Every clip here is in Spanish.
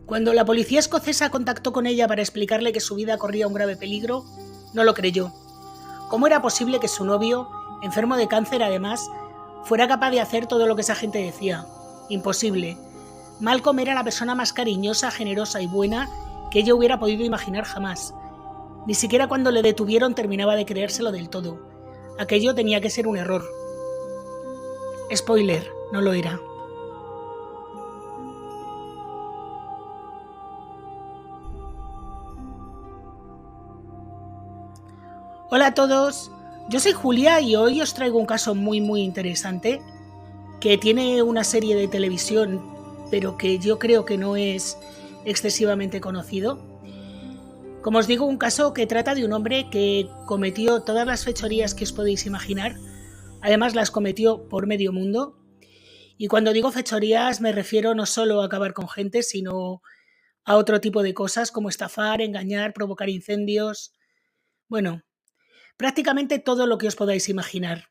Cuando la policía escocesa contactó con ella para explicarle que su vida corría un grave peligro, no lo creyó. ¿Cómo era posible que su novio, enfermo de cáncer además, fuera capaz de hacer todo lo que esa gente decía? Imposible. Malcolm era la persona más cariñosa, generosa y buena que ella hubiera podido imaginar jamás. Ni siquiera cuando le detuvieron terminaba de creérselo del todo. Aquello tenía que ser un error. Spoiler, no lo era. Hola a todos, yo soy Julia y hoy os traigo un caso muy interesante que tiene una serie de televisión, pero que yo creo que no es excesivamente conocido. Como os digo, un caso que trata de un hombre que cometió todas las fechorías que os podéis imaginar, además las cometió por medio mundo. Y cuando digo fechorías me refiero no solo a acabar con gente, sino a otro tipo de cosas como estafar, engañar, provocar incendios. Bueno, prácticamente todo lo que os podáis imaginar.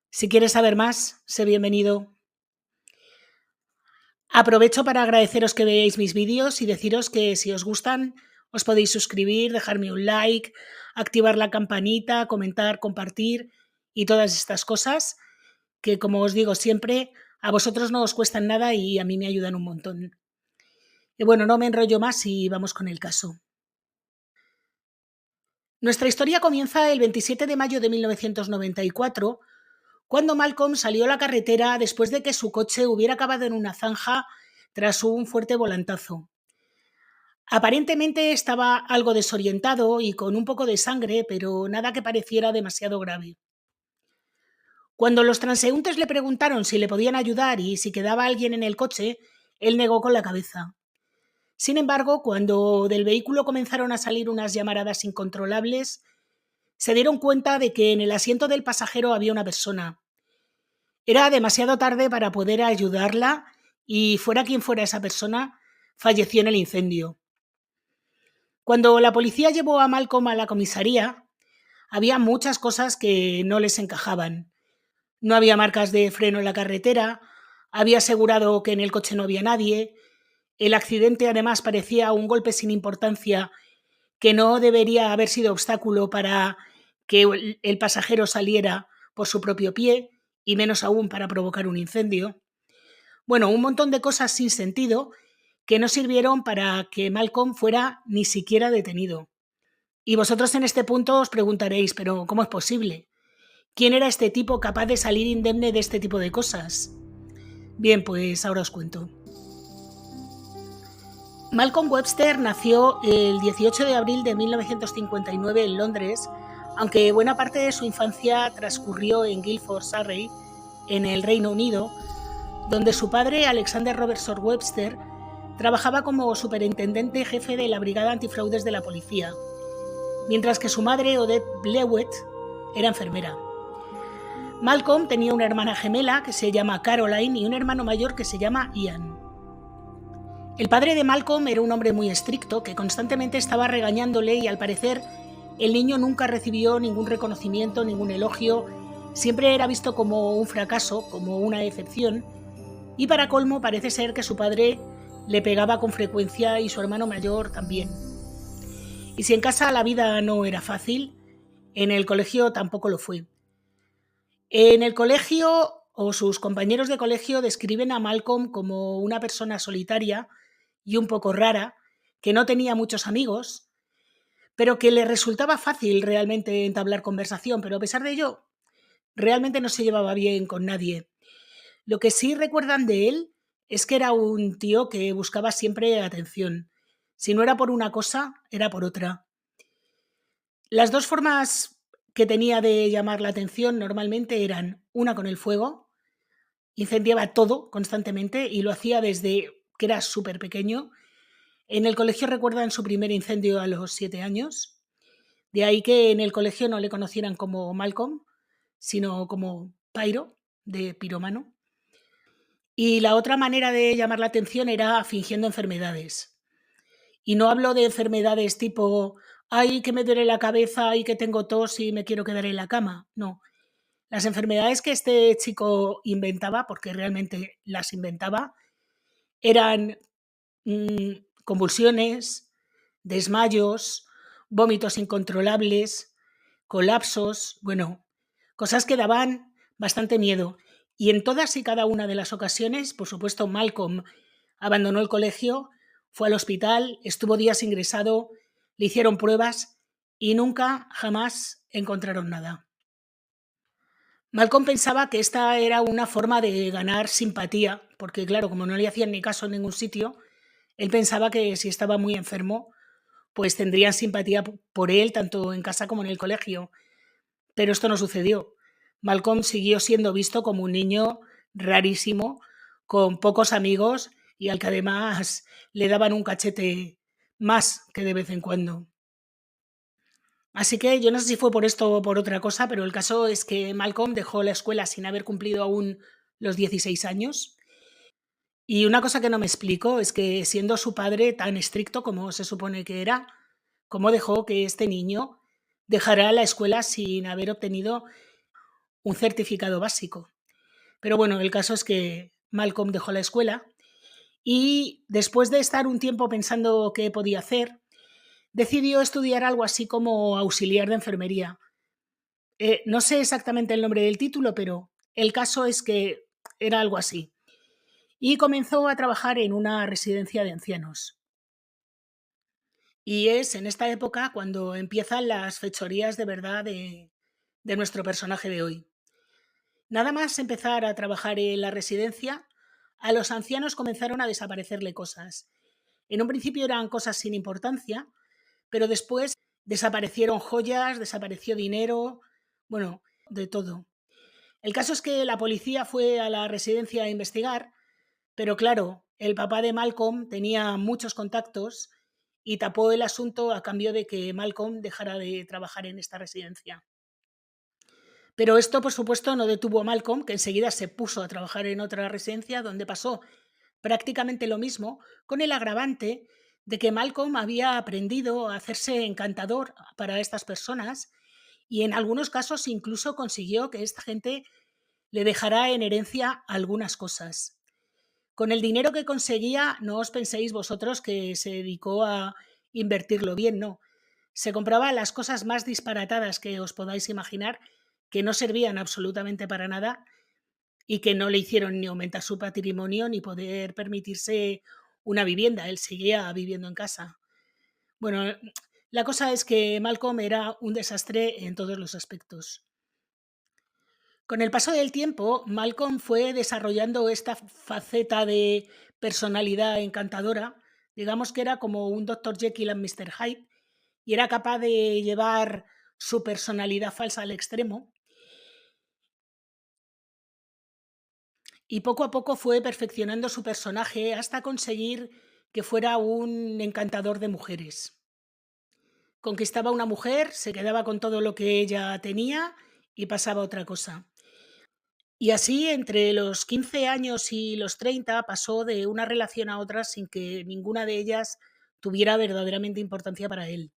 Si quieres saber más, sé bienvenido. Aprovecho para agradeceros que veáis mis vídeos y deciros que si os gustan os podéis suscribir, dejarme un like, activar la campanita, comentar, compartir y todas estas cosas que, como os digo siempre, a vosotros no os cuestan nada y a mí me ayudan un montón. Y bueno, no me enrollo más y vamos con el caso. Nuestra historia comienza el 27 de mayo de 1994, cuando Malcolm salió a la carretera después de que su coche hubiera acabado en una zanja tras un fuerte volantazo. Aparentemente estaba algo desorientado y con un poco de sangre, pero nada que pareciera demasiado grave. Cuando los transeúntes le preguntaron si le podían ayudar y si quedaba alguien en el coche, él negó con la cabeza. Sin embargo, cuando del vehículo comenzaron a salir unas llamaradas incontrolables, se dieron cuenta de que en el asiento del pasajero había una persona. Era demasiado tarde para poder ayudarla y, fuera quien fuera esa persona, falleció en el incendio. Cuando la policía llevó a Malcolm a la comisaría, había muchas cosas que no les encajaban. No había marcas de freno en la carretera, había asegurado que en el coche no había nadie, el accidente además parecía un golpe sin importancia que no debería haber sido obstáculo para que el pasajero saliera por su propio pie y menos aún para provocar un incendio. Bueno, un montón de cosas sin sentido que no sirvieron para que Malcolm fuera ni siquiera detenido. Y vosotros en este punto os preguntaréis, pero ¿cómo es posible? ¿Quién era este tipo capaz de salir indemne de este tipo de cosas? Bien, pues ahora os cuento. Malcolm Webster nació el 18 de abril de 1959 en Londres, aunque buena parte de su infancia transcurrió en Guildford, Surrey, en el Reino Unido, donde su padre, Alexander Robertson Webster, trabajaba como superintendente jefe de la Brigada Antifraudes de la policía, mientras que su madre, Odette Blewett, era enfermera. Malcolm tenía una hermana gemela que se llama Caroline y un hermano mayor que se llama Ian. El padre de Malcolm era un hombre muy estricto que constantemente estaba regañándole y al parecer el niño nunca recibió ningún reconocimiento, ningún elogio, siempre era visto como un fracaso, como una excepción, y para colmo parece ser que su padre le pegaba con frecuencia y su hermano mayor también. Y si en casa la vida no era fácil, en el colegio tampoco lo fue. En el colegio o sus compañeros de colegio describen a Malcolm como una persona solitaria y un poco rara, que no tenía muchos amigos, pero que le resultaba fácil realmente entablar conversación, pero a pesar de ello, realmente no se llevaba bien con nadie. Lo que sí recuerdan de él es que era un tío que buscaba siempre atención. Si no era por una cosa, era por otra. Las dos formas que tenía de llamar la atención normalmente eran una con el fuego, incendiaba todo constantemente y lo hacía desde que era súper pequeño. En el colegio recuerdan su primer incendio a los 7 años, de ahí que en el colegio no le conocieran como Malcolm, sino como Pyro, de piromano. Y la otra manera de llamar la atención era fingiendo enfermedades. Y no hablo de enfermedades tipo, ay, que me duele la cabeza, ay, que tengo tos y me quiero quedar en la cama. No. Las enfermedades que este chico inventaba, porque realmente las inventaba, eran convulsiones, desmayos, vómitos incontrolables, colapsos, bueno, cosas que daban bastante miedo. Y en todas y cada una de las ocasiones, por supuesto, Malcolm abandonó el colegio, fue al hospital, estuvo días ingresado, le hicieron pruebas y nunca, jamás encontraron nada. Malcolm pensaba que esta era una forma de ganar simpatía, porque claro, como no le hacían ni caso en ningún sitio, él pensaba que si estaba muy enfermo, pues tendrían simpatía por él tanto en casa como en el colegio. Pero esto no sucedió. Malcolm siguió siendo visto como un niño rarísimo, con pocos amigos y al que además le daban un cachete más que de vez en cuando. Así que yo no sé si fue por esto o por otra cosa, pero el caso es que Malcolm dejó la escuela sin haber cumplido aún los 16 años. Y una cosa que no me explico es que siendo su padre tan estricto como se supone que era, ¿cómo dejó que este niño dejara la escuela sin haber obtenido un certificado básico? Pero bueno, el caso es que Malcolm dejó la escuela y después de estar un tiempo pensando qué podía hacer, decidió estudiar algo así como auxiliar de enfermería. No sé exactamente el nombre del título, pero el caso es que era algo así. Y comenzó a trabajar en una residencia de ancianos. Y es en esta época cuando empiezan las fechorías de verdad de nuestro personaje de hoy. Nada más empezar a trabajar en la residencia, a los ancianos comenzaron a desaparecerle cosas. En un principio eran cosas sin importancia, pero después desaparecieron joyas, desapareció dinero, bueno, de todo. El caso es que la policía fue a la residencia a investigar, pero claro, el papá de Malcolm tenía muchos contactos y tapó el asunto a cambio de que Malcolm dejara de trabajar en esta residencia. Pero esto, por supuesto, no detuvo a Malcolm, que enseguida se puso a trabajar en otra residencia donde pasó prácticamente lo mismo, con el agravante de que Malcolm había aprendido a hacerse encantador para estas personas y en algunos casos incluso consiguió que esta gente le dejara en herencia algunas cosas. Con el dinero que conseguía, no os penséis vosotros que se dedicó a invertirlo bien, no. Se compraba las cosas más disparatadas que os podáis imaginar, que no servían absolutamente para nada y que no le hicieron ni aumentar su patrimonio ni poder permitirse una vivienda. Él seguía viviendo en casa. Bueno, la cosa es que Malcolm era un desastre en todos los aspectos. Con el paso del tiempo, Malcolm fue desarrollando esta faceta de personalidad encantadora. Digamos que era como un Dr. Jekyll and Mr. Hyde y era capaz de llevar su personalidad falsa al extremo. Y poco a poco fue perfeccionando su personaje hasta conseguir que fuera un encantador de mujeres. Conquistaba a una mujer, se quedaba con todo lo que ella tenía y pasaba a otra cosa. Y así, entre los 15 años y los 30 pasó de una relación a otra sin que ninguna de ellas tuviera verdaderamente importancia para él.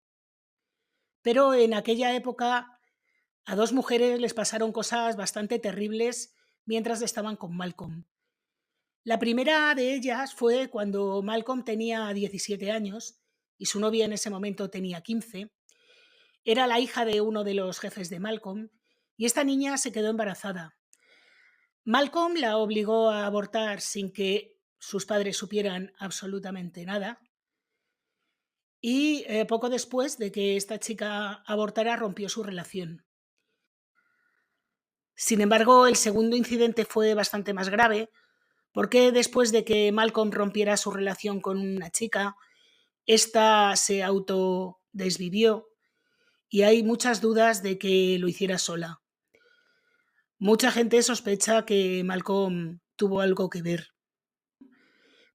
Pero en aquella época a dos mujeres les pasaron cosas bastante terribles mientras estaban con Malcolm. La primera de ellas fue cuando Malcolm tenía 17 años y su novia en ese momento tenía 15. Era la hija de uno de los jefes de Malcolm y esta niña se quedó embarazada. Malcolm la obligó a abortar sin que sus padres supieran absolutamente nada y poco después de que esta chica abortara rompió su relación. Sin embargo, el segundo incidente fue bastante más grave porque después de que Malcolm rompiera su relación con una chica, esta se autodesvivió y hay muchas dudas de que lo hiciera sola. Mucha gente sospecha que Malcolm tuvo algo que ver,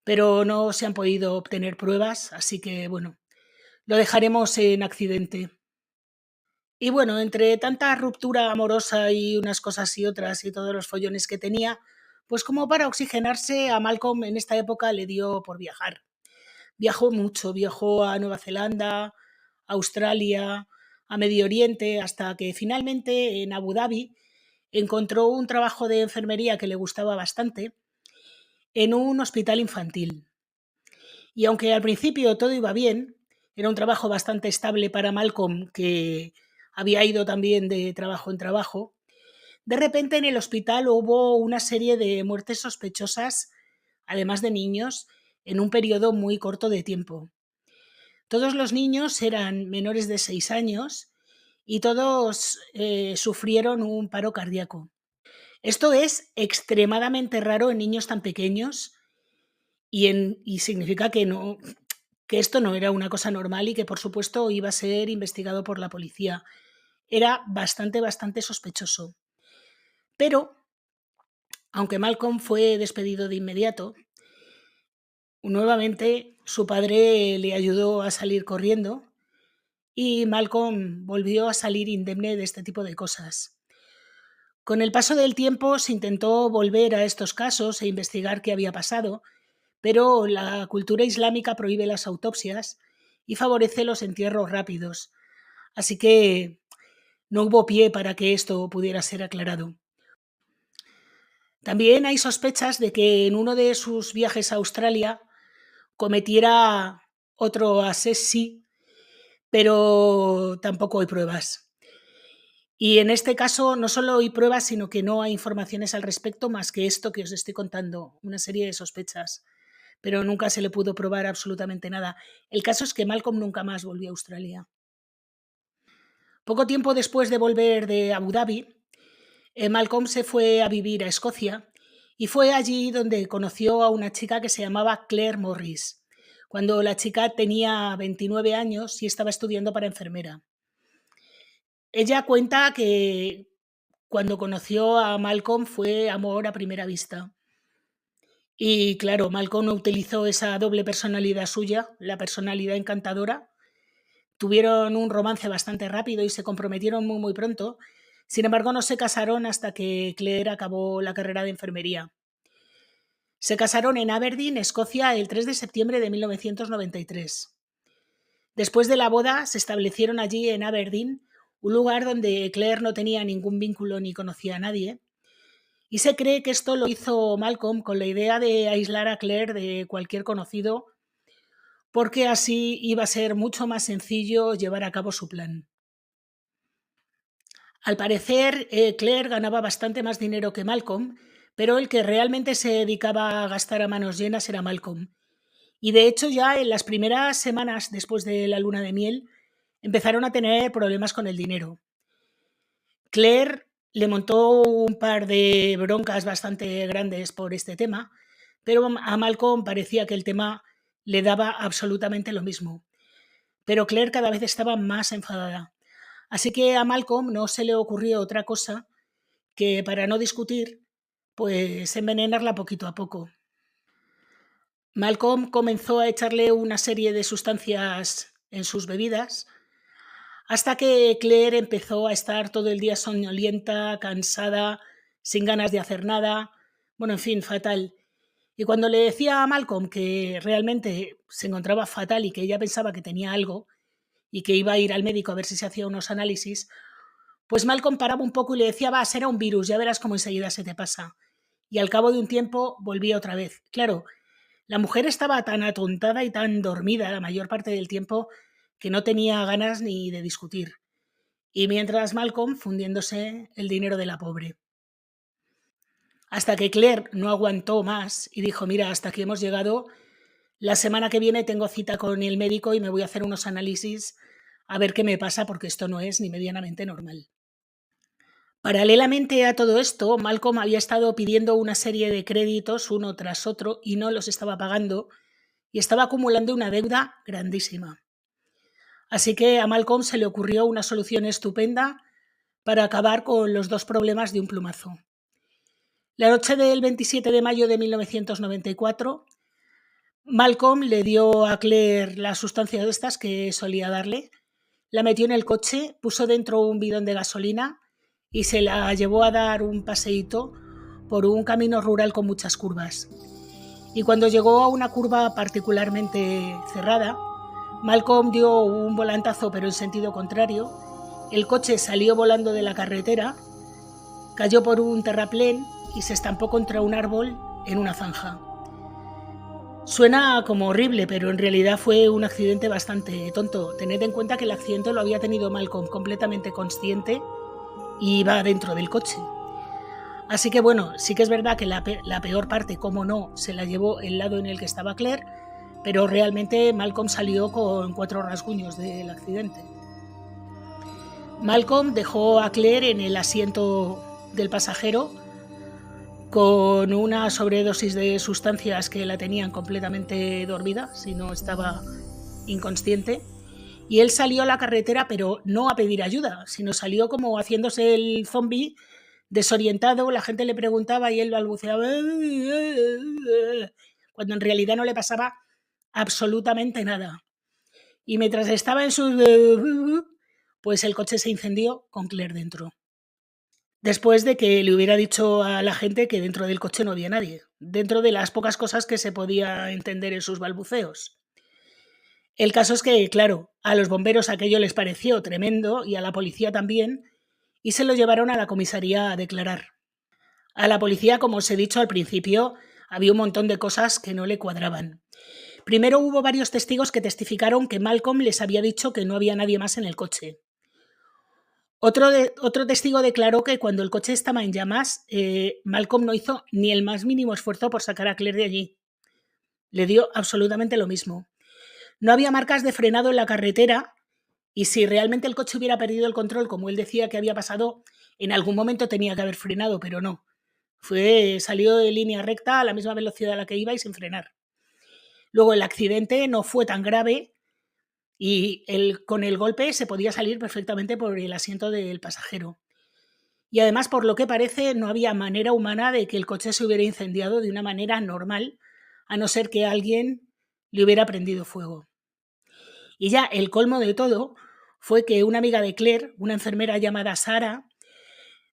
pero no se han podido obtener pruebas, así que bueno, lo dejaremos en accidente. Y bueno, entre tanta ruptura amorosa y unas cosas y otras y todos los follones que tenía, pues como para oxigenarse a Malcolm en esta época le dio por viajar. Viajó mucho, viajó a Nueva Zelanda, a Australia, a Medio Oriente, hasta que finalmente en Abu Dhabi encontró un trabajo de enfermería que le gustaba bastante en un hospital infantil. Y aunque al principio todo iba bien, era un trabajo bastante estable para Malcolm, que había ido también de trabajo en trabajo, de repente en el hospital hubo una serie de muertes sospechosas, además de niños, en un periodo muy corto de tiempo. Todos los niños eran menores de 6 años y todos sufrieron un paro cardíaco. Esto es extremadamente raro en niños tan pequeños y significa que esto no era una cosa normal y que por supuesto iba a ser investigado por la policía. Era bastante sospechoso. Pero, aunque Malcolm fue despedido de inmediato, nuevamente su padre le ayudó a salir corriendo y Malcolm volvió a salir indemne de este tipo de cosas. Con el paso del tiempo se intentó volver a estos casos e investigar qué había pasado, pero la cultura islámica prohíbe las autopsias y favorece los entierros rápidos. Así que no hubo pie para que esto pudiera ser aclarado. También hay sospechas de que en uno de sus viajes a Australia cometiera otro asesinato, pero tampoco hay pruebas. Y en este caso no solo hay pruebas, sino que no hay informaciones al respecto más que esto que os estoy contando, una serie de sospechas. Pero nunca se le pudo probar absolutamente nada. El caso es que Malcolm nunca más volvió a Australia. Poco tiempo después de volver de Abu Dhabi, Malcolm se fue a vivir a Escocia y fue allí donde conoció a una chica que se llamaba Claire Morris, cuando la chica tenía 29 años y estaba estudiando para enfermera. Ella cuenta que cuando conoció a Malcolm fue amor a primera vista. Y claro, Malcolm utilizó esa doble personalidad suya, la personalidad encantadora. Tuvieron un romance bastante rápido y se comprometieron muy pronto. Sin embargo, no se casaron hasta que Claire acabó la carrera de enfermería. Se casaron en Aberdeen, Escocia, el 3 de septiembre de 1993. Después de la boda, se establecieron allí en Aberdeen, un lugar donde Claire no tenía ningún vínculo ni conocía a nadie. Y se cree que esto lo hizo Malcolm con la idea de aislar a Claire de cualquier conocido, porque así iba a ser mucho más sencillo llevar a cabo su plan. Al parecer, Claire ganaba bastante más dinero que Malcolm, pero el que realmente se dedicaba a gastar a manos llenas era Malcolm. Y de hecho ya en las primeras semanas después de la luna de miel empezaron a tener problemas con el dinero. Claire le montó un par de broncas bastante grandes por este tema, pero a Malcolm parecía que el tema le daba absolutamente lo mismo. Pero Claire cada vez estaba más enfadada. Así que a Malcolm no se le ocurrió otra cosa que, para no discutir, pues envenenarla poquito a poco. Malcolm comenzó a echarle una serie de sustancias en sus bebidas hasta que Claire empezó a estar todo el día soñolienta, cansada, sin ganas de hacer nada, bueno, en fin, fatal. Y cuando le decía a Malcolm que realmente se encontraba fatal y que ella pensaba que tenía algo y que iba a ir al médico a ver si se hacía unos análisis, pues Malcolm paraba un poco y le decía: va, será un virus, ya verás cómo enseguida se te pasa. Y al cabo de un tiempo volvía otra vez. Claro, la mujer estaba tan atontada y tan dormida la mayor parte del tiempo que no tenía ganas ni de discutir. Y mientras Malcolm fundiéndose el dinero de la pobre. Hasta que Claire no aguantó más y dijo: mira, hasta aquí hemos llegado, la semana que viene tengo cita con el médico y me voy a hacer unos análisis a ver qué me pasa, porque esto no es ni medianamente normal. Paralelamente a todo esto, Malcolm había estado pidiendo una serie de créditos uno tras otro y no los estaba pagando y estaba acumulando una deuda grandísima. Así que a Malcolm se le ocurrió una solución estupenda para acabar con los dos problemas de un plumazo. La noche del 27 de mayo de 1994, Malcolm le dio a Claire la sustancia de estas que solía darle, la metió en el coche, puso dentro un bidón de gasolina y se la llevó a dar un paseíto por un camino rural con muchas curvas. Y cuando llegó a una curva particularmente cerrada, Malcolm dio un volantazo pero en sentido contrario, el coche salió volando de la carretera, cayó por un terraplén y se estampó contra un árbol en una zanja. Suena como horrible, pero en realidad fue un accidente bastante tonto. Tened en cuenta que el accidente lo había tenido Malcolm completamente consciente y iba dentro del coche. Así que bueno, sí que es verdad que la peor parte, como no, se la llevó el lado en el que estaba Claire, pero realmente Malcolm salió con 4 rasguños del accidente. Malcolm dejó a Claire en el asiento del pasajero con una sobredosis de sustancias que la tenían completamente dormida, si no estaba inconsciente, y él salió a la carretera, pero no a pedir ayuda, sino salió como haciéndose el zombie, desorientado. La gente le preguntaba y él balbuceaba, cuando en realidad no le pasaba absolutamente nada. Y mientras estaba en su... pues el coche se incendió con Claire dentro. Después de que le hubiera dicho a la gente que dentro del coche no había nadie, dentro de las pocas cosas que se podía entender en sus balbuceos. El caso es que, claro, a los bomberos aquello les pareció tremendo y a la policía también, y se lo llevaron a la comisaría a declarar. A la policía, como os he dicho al principio, había un montón de cosas que no le cuadraban. Primero hubo varios testigos que testificaron que Malcolm les había dicho que no había nadie más en el coche. Otro testigo declaró que cuando el coche estaba en llamas, Malcolm no hizo ni el más mínimo esfuerzo por sacar a Claire de allí. Le dio absolutamente lo mismo. No había marcas de frenado en la carretera y si realmente el coche hubiera perdido el control, como él decía que había pasado, en algún momento tenía que haber frenado, pero no. Salió de línea recta a la misma velocidad a la que iba y sin frenar. Luego el accidente no fue tan grave y con el golpe se podía salir perfectamente por el asiento del pasajero. Y además, por lo que parece, no había manera humana de que el coche se hubiera incendiado de una manera normal, a no ser que alguien le hubiera prendido fuego. Y ya el colmo de todo fue que una amiga de Claire, una enfermera llamada Sara,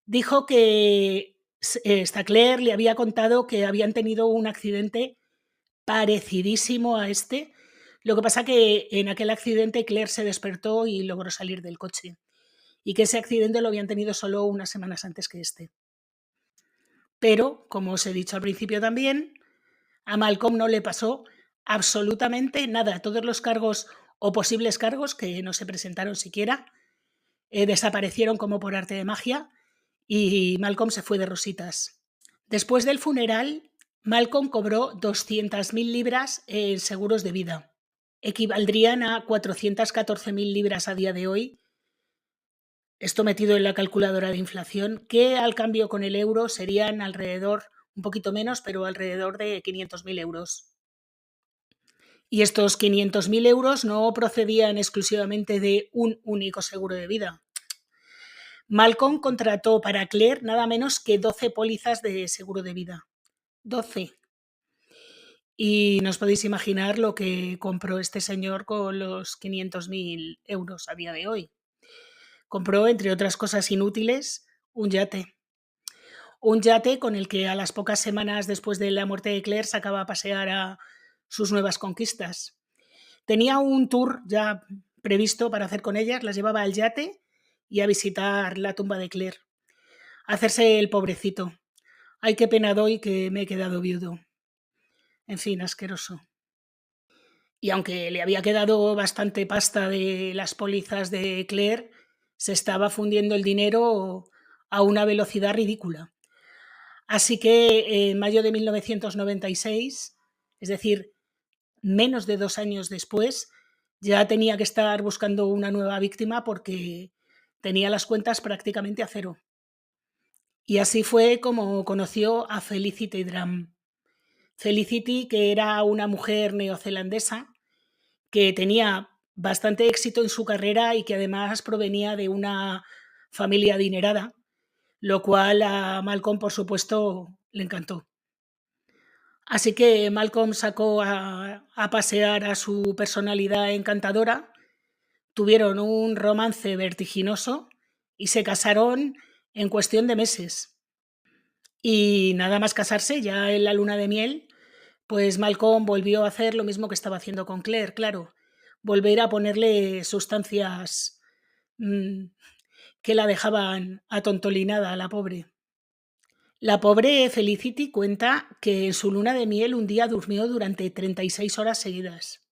dijo que esta Claire le había contado que habían tenido un accidente parecidísimo a este. Lo que pasa que en aquel accidente Claire se despertó y logró salir del coche. Y que ese accidente lo habían tenido solo unas semanas antes que este. Pero, como os he dicho al principio también, a Malcolm no le pasó absolutamente nada. Todos los cargos o posibles cargos que no se presentaron siquiera desaparecieron como por arte de magia y Malcolm se fue de rositas. Después del funeral, Malcolm cobró 200.000 libras en seguros de vida. Equivaldrían a 414.000 libras a día de hoy. Esto metido en la calculadora de inflación, que al cambio con el euro serían alrededor, un poquito menos, pero alrededor de 500.000 euros. Y estos 500.000 euros no procedían exclusivamente de un único seguro de vida. Malcolm contrató para Claire nada menos que 12 pólizas de seguro de vida. 12. Y no os podéis imaginar lo que compró este señor con los 500.000 euros a día de hoy. Compró, entre otras cosas inútiles, un yate. Un yate con el que a las pocas semanas después de la muerte de Claire sacaba a pasear a sus nuevas conquistas. Tenía un tour ya previsto para hacer con ellas, las llevaba al yate y a visitar la tumba de Claire. A hacerse el pobrecito. Ay, qué pena doy que me he quedado viudo. En fin, asqueroso. Y aunque le había quedado bastante pasta de las pólizas de Claire, se estaba fundiendo el dinero a una velocidad ridícula. Así que en mayo de 1996, es decir, menos de 2 años después, ya tenía que estar buscando una nueva víctima porque tenía las cuentas prácticamente a cero. Y así fue como conoció a Felicity Drum. Felicity, que era una mujer neozelandesa que tenía bastante éxito en su carrera y que además provenía de una familia adinerada, lo cual a Malcolm, por supuesto, le encantó. Así que Malcolm sacó a pasear a su personalidad encantadora, tuvieron un romance vertiginoso y se casaron en cuestión de meses. Y nada más casarse, ya en la luna de miel, pues Malcolm volvió a hacer lo mismo que estaba haciendo con Claire, claro, volver a ponerle sustancias que la dejaban atontolinada a la pobre. La pobre Felicity cuenta que en su luna de miel un día durmió durante 36 horas seguidas.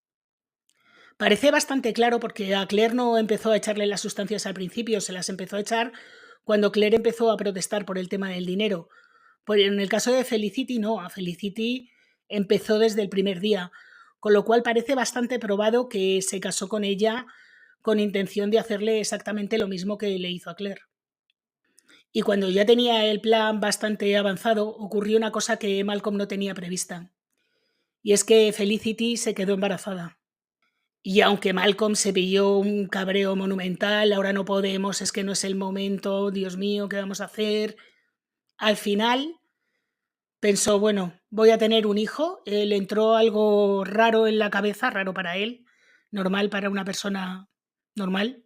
Parece bastante claro porque a Claire no empezó a echarle las sustancias al principio, se las empezó a echar cuando Claire empezó a protestar por el tema del dinero. Pues en el caso de Felicity no, a Felicity empezó desde el primer día, con lo cual parece bastante probado que se casó con ella con intención de hacerle exactamente lo mismo que le hizo a Claire. Y cuando ya tenía el plan bastante avanzado, ocurrió una cosa que Malcolm no tenía prevista, y es que Felicity se quedó embarazada. Y aunque Malcolm se pilló un cabreo monumental, ahora no podemos, es que no es el momento, Dios mío, ¿qué vamos a hacer? Al final pensó, bueno, voy a tener un hijo, le entró algo raro en la cabeza, raro para él, normal para una persona normal,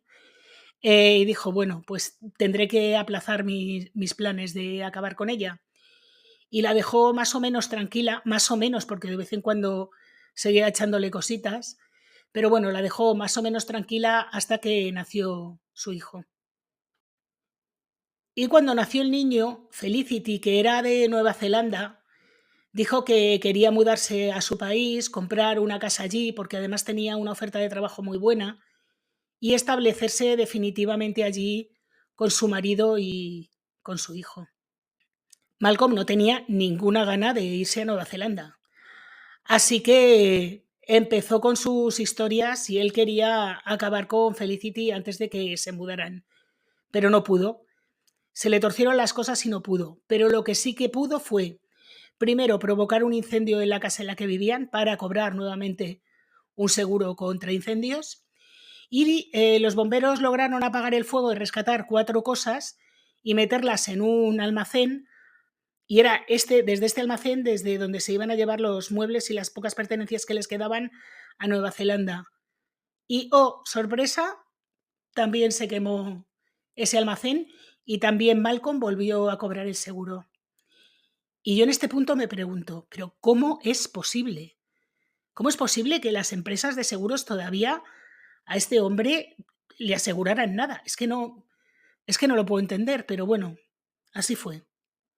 y dijo, bueno, pues tendré que aplazar mis planes de acabar con ella. Y la dejó más o menos tranquila, más o menos, porque de vez en cuando seguía echándole cositas, pero bueno, la dejó más o menos tranquila hasta que nació su hijo. Y cuando nació el niño, Felicity, que era de Nueva Zelanda, dijo que quería mudarse a su país, comprar una casa allí, porque además tenía una oferta de trabajo muy buena, y establecerse definitivamente allí con su marido y con su hijo. Malcolm no tenía ninguna gana de irse a Nueva Zelanda. Así que empezó con sus historias y él quería acabar con Felicity antes de que se mudaran, pero no pudo. Se le torcieron las cosas y no pudo. Pero lo que sí que pudo fue, primero, provocar un incendio en la casa en la que vivían para cobrar nuevamente un seguro contra incendios. Y los bomberos lograron apagar el fuego y rescatar 4 cosas y meterlas en un almacén. Y era desde este almacén, desde donde se iban a llevar los muebles y las pocas pertenencias que les quedaban a Nueva Zelanda. Y, oh, sorpresa, también se quemó ese almacén y también Malcolm volvió a cobrar el seguro. Y yo en este punto me pregunto, ¿pero cómo es posible? ¿Cómo es posible que las empresas de seguros todavía a este hombre le aseguraran nada? Es que no lo puedo entender, pero bueno, así fue.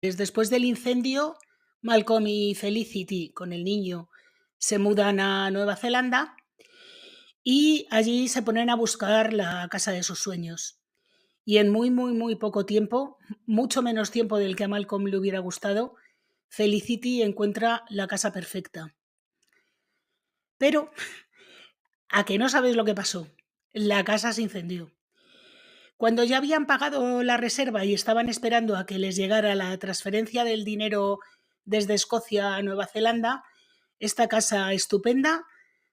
Después del incendio, Malcolm y Felicity, con el niño, se mudan a Nueva Zelanda y allí se ponen a buscar la casa de sus sueños. Y en muy, muy, muy poco tiempo, mucho menos tiempo del que a Malcolm le hubiera gustado, Felicity encuentra la casa perfecta. Pero, ¿a que no sabéis lo que pasó? La casa se incendió. Cuando ya habían pagado la reserva y estaban esperando a que les llegara la transferencia del dinero desde Escocia a Nueva Zelanda, esta casa estupenda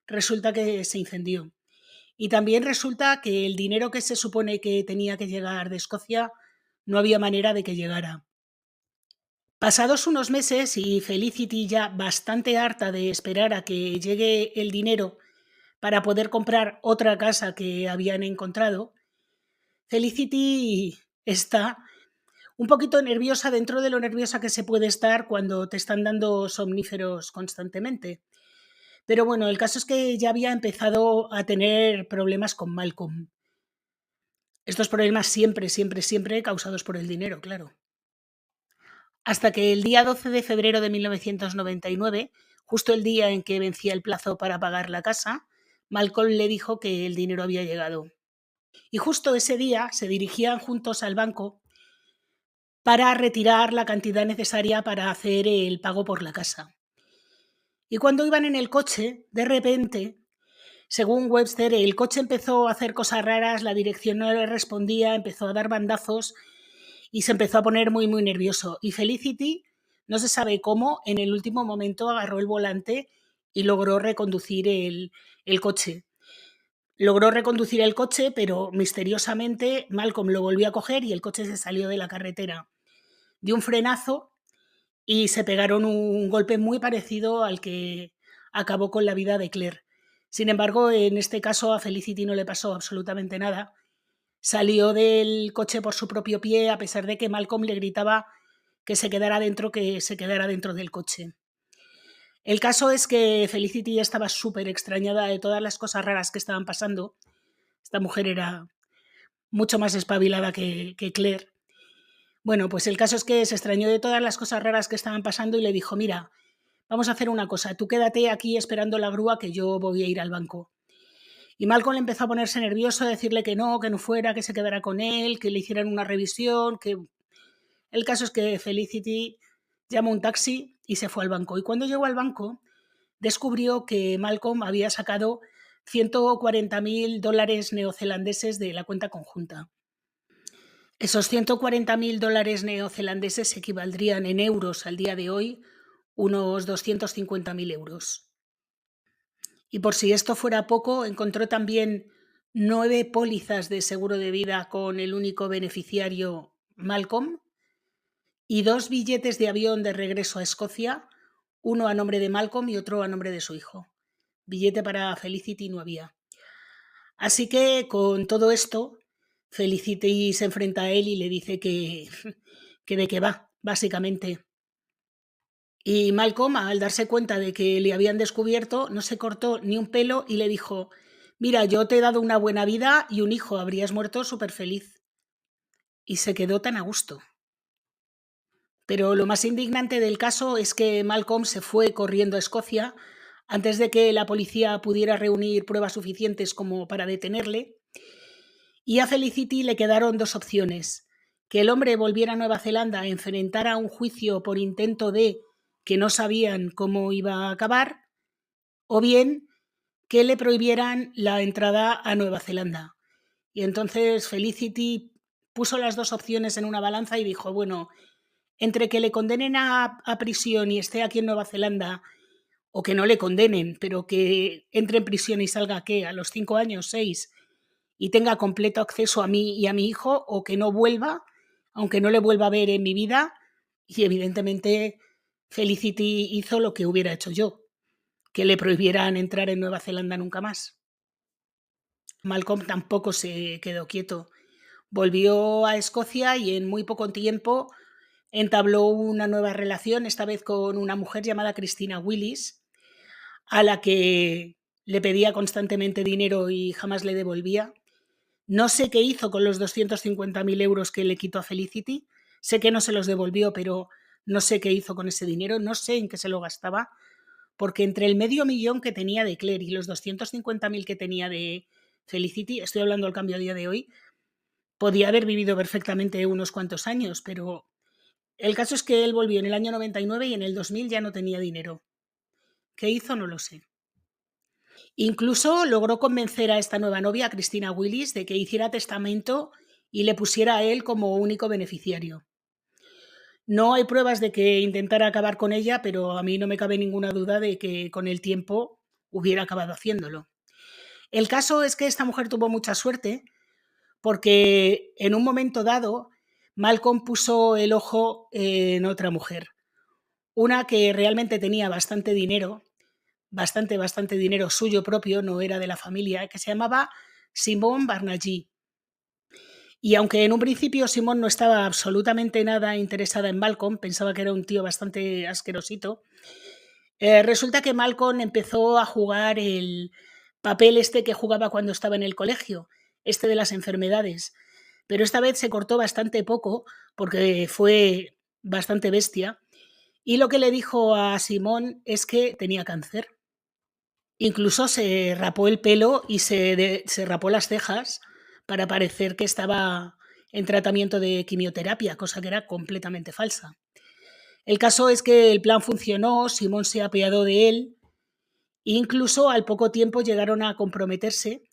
resulta que se incendió. Y también resulta que el dinero que se supone que tenía que llegar de Escocia no había manera de que llegara. Pasados unos meses y Felicity ya bastante harta de esperar a que llegue el dinero para poder comprar otra casa que habían encontrado, Felicity está un poquito nerviosa dentro de lo nerviosa que se puede estar cuando te están dando somníferos constantemente. Pero bueno, el caso es que ya había empezado a tener problemas con Malcolm. Estos problemas siempre, siempre, siempre causados por el dinero, claro. Hasta que el día 12 de febrero de 1999, justo el día en que vencía el plazo para pagar la casa, Malcolm le dijo que el dinero había llegado. Y justo ese día se dirigían juntos al banco para retirar la cantidad necesaria para hacer el pago por la casa. Y cuando iban en el coche, de repente, según Webster, el coche empezó a hacer cosas raras, la dirección no le respondía, empezó a dar bandazos y se empezó a poner muy, muy nervioso. Y Felicity, no se sabe cómo, en el último momento agarró el volante y logró reconducir el coche. Logró reconducir el coche, pero misteriosamente Malcolm lo volvió a coger y el coche se salió de la carretera. Dio un frenazo y se pegaron un golpe muy parecido al que acabó con la vida de Claire. Sin embargo, en este caso a Felicity no le pasó absolutamente nada. Salió del coche por su propio pie, a pesar de que Malcolm le gritaba que se quedara dentro del coche. El caso es que Felicity estaba súper extrañada de todas las cosas raras que estaban pasando. Esta mujer era mucho más espabilada que Claire. Bueno, pues el caso es que se extrañó de todas las cosas raras que estaban pasando y le dijo, mira, vamos a hacer una cosa, tú quédate aquí esperando la grúa que yo voy a ir al banco. Y Malcolm empezó a ponerse nervioso, a decirle que no fuera, que se quedara con él, que le hicieran una revisión, que... El caso es que Felicity llamó un taxi y se fue al banco. Y cuando llegó al banco, descubrió que Malcolm había sacado $140.000 neozelandeses de la cuenta conjunta. Esos $140.000 neozelandeses equivaldrían en euros al día de hoy unos 250.000 euros. Y por si esto fuera poco, encontró también 9 pólizas de seguro de vida con el único beneficiario Malcolm y 2 billetes de avión de regreso a Escocia, uno a nombre de Malcolm y otro a nombre de su hijo. Billete para Felicity no había. Así que con todo esto, Felicity se enfrenta a él y le dice que de qué va, básicamente. Y Malcolm, al darse cuenta de que le habían descubierto, no se cortó ni un pelo y le dijo, mira, yo te he dado una buena vida y un hijo, habrías muerto súper feliz. Y se quedó tan a gusto. Pero lo más indignante del caso es que Malcolm se fue corriendo a Escocia antes de que la policía pudiera reunir pruebas suficientes como para detenerle. Y a Felicity le quedaron 2 opciones: que el hombre volviera a Nueva Zelanda a enfrentar a un juicio por intento de que no sabían cómo iba a acabar, o bien que le prohibieran la entrada a Nueva Zelanda. Y entonces Felicity puso las 2 opciones en una balanza y dijo, bueno, entre que le condenen a prisión y esté aquí en Nueva Zelanda, o que no le condenen, pero que entre en prisión y salga, ¿qué?, a los 5 años, 6, y tenga completo acceso a mí y a mi hijo, o que no vuelva, aunque no le vuelva a ver en mi vida. Y evidentemente Felicity hizo lo que hubiera hecho yo, que le prohibieran entrar en Nueva Zelanda nunca más. Malcolm tampoco se quedó quieto. Volvió a Escocia y en muy poco tiempo entabló una nueva relación, esta vez con una mujer llamada Christina Willis, a la que le pedía constantemente dinero y jamás le devolvía. No sé qué hizo con los 250.000 euros que le quitó a Felicity. Sé que no se los devolvió, pero no sé qué hizo con ese dinero. No sé en qué se lo gastaba, porque entre el $500.000 que tenía de Claire y los 250.000 que tenía de Felicity, estoy hablando al cambio a día de hoy, podía haber vivido perfectamente unos cuantos años, pero el caso es que él volvió en el año 99 y en el 2000 ya no tenía dinero. ¿Qué hizo? No lo sé. Incluso logró convencer a esta nueva novia, Christina Willis, de que hiciera testamento y le pusiera a él como único beneficiario. No hay pruebas de que intentara acabar con ella, pero a mí no me cabe ninguna duda de que con el tiempo hubiera acabado haciéndolo. El caso es que esta mujer tuvo mucha suerte porque en un momento dado Malcolm puso el ojo en otra mujer, una que realmente tenía bastante dinero, bastante dinero suyo propio, no era de la familia, que se llamaba Simone Barnaghi. Y aunque en un principio Simone no estaba absolutamente nada interesada en Malcolm, pensaba que era un tío bastante asquerosito, resulta que Malcolm empezó a jugar el papel este que jugaba cuando estaba en el colegio, este de las enfermedades. Pero esta vez se cortó bastante poco porque fue bastante bestia. Y lo que le dijo a Simone es que tenía cáncer. Incluso se rapó el pelo y se rapó las cejas para parecer que estaba en tratamiento de quimioterapia, cosa que era completamente falsa. El caso es que el plan funcionó, Simón se apiadó de él e incluso al poco tiempo llegaron a comprometerse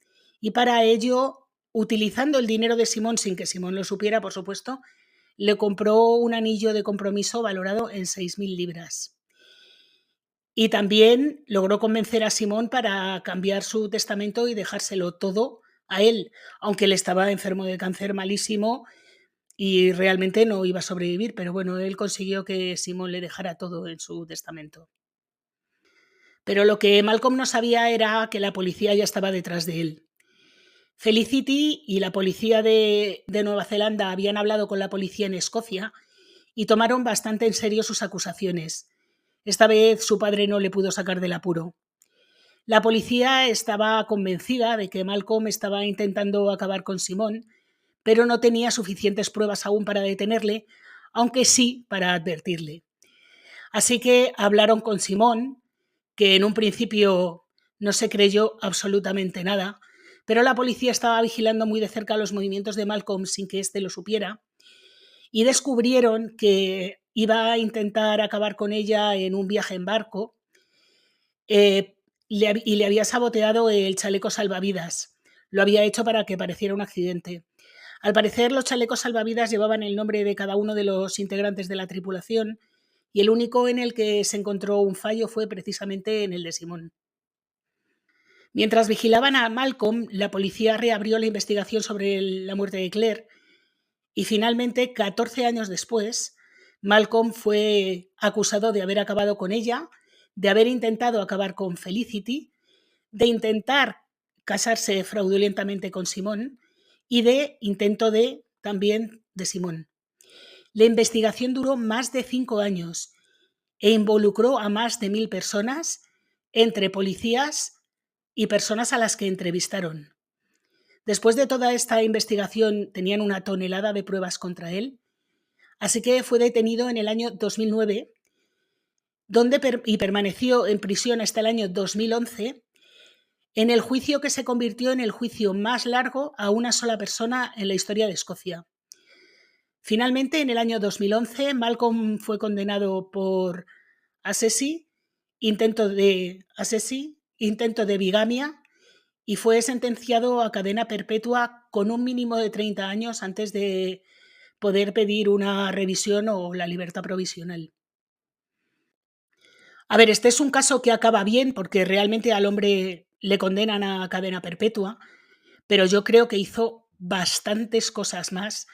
y para ello, utilizando el dinero de Simón sin que Simón lo supiera, por supuesto, le compró un anillo de compromiso valorado en 6.000 libras. Y también logró convencer a Simón para cambiar su testamento y dejárselo todo a él, aunque él estaba enfermo de cáncer malísimo y realmente no iba a sobrevivir, pero bueno, él consiguió que Simón le dejara todo en su testamento. Pero lo que Malcolm no sabía era que la policía ya estaba detrás de él. Felicity y la policía de Nueva Zelanda habían hablado con la policía en Escocia y tomaron bastante en serio sus acusaciones. Esta vez su padre no le pudo sacar del apuro. La policía estaba convencida de que Malcolm estaba intentando acabar con Simón, pero no tenía suficientes pruebas aún para detenerle, aunque sí para advertirle. Así que hablaron con Simón, que en un principio no se creyó absolutamente nada, pero la policía estaba vigilando muy de cerca los movimientos de Malcolm sin que éste lo supiera, y descubrieron que iba a intentar acabar con ella en un viaje en barco y le había saboteado el chaleco salvavidas. Lo había hecho para que pareciera un accidente. Al parecer, los chalecos salvavidas llevaban el nombre de cada uno de los integrantes de la tripulación y el único en el que se encontró un fallo fue precisamente en el de Simón. Mientras vigilaban a Malcolm, la policía reabrió la investigación sobre la muerte de Claire y finalmente, 14 años después, Malcolm fue acusado de haber acabado con ella, de haber intentado acabar con Felicity, de intentar casarse fraudulentamente con Simón y de intento también de Simón. La investigación duró más de 5 años e involucró a más de 1.000 personas, entre policías y personas a las que entrevistaron. Después de toda esta investigación tenían una tonelada de pruebas contra él, así que fue detenido en el año 2009 y permaneció en prisión hasta el año 2011 en el juicio que se convirtió en el juicio más largo a una sola persona en la historia de Escocia. Finalmente, en el año 2011, Malcolm fue condenado por intento de bigamia y fue sentenciado a cadena perpetua con un mínimo de 30 años antes de poder pedir una revisión o la libertad provisional. A ver, este es un caso que acaba bien porque realmente al hombre le condenan a cadena perpetua, pero yo creo que hizo bastantes cosas más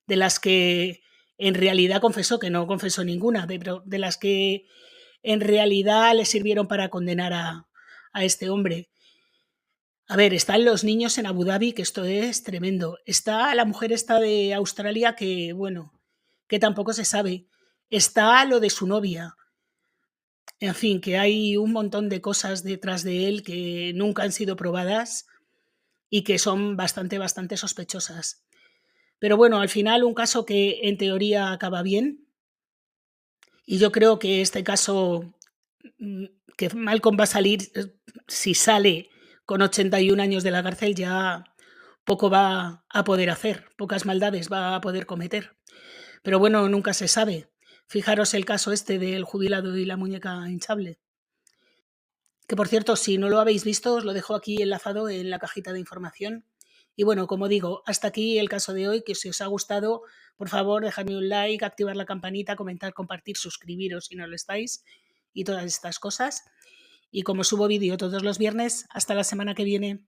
de las que en realidad confesó, que no confesó ninguna, pero de las que en realidad le sirvieron para condenar a este hombre. A ver, están los niños en Abu Dhabi, que esto es tremendo. Está la mujer esta de Australia, que bueno, que tampoco se sabe. Está lo de su novia. En fin, que hay un montón de cosas detrás de él que nunca han sido probadas y que son bastante sospechosas. Pero bueno, al final un caso que en teoría acaba bien. Y yo creo que este caso, que Malcolm va a salir, si sale con 81 años de la cárcel, ya poco va a poder hacer, pocas maldades va a poder cometer. Pero bueno, nunca se sabe. Fijaros el caso este del jubilado y la muñeca hinchable. Que por cierto, si no lo habéis visto, os lo dejo aquí enlazado en la cajita de información. Y bueno, como digo, hasta aquí el caso de hoy, que si os ha gustado, por favor, dejadme un like, activar la campanita, comentar, compartir, suscribiros si no lo estáis y todas estas cosas. Y como subo vídeo todos los viernes, hasta la semana que viene.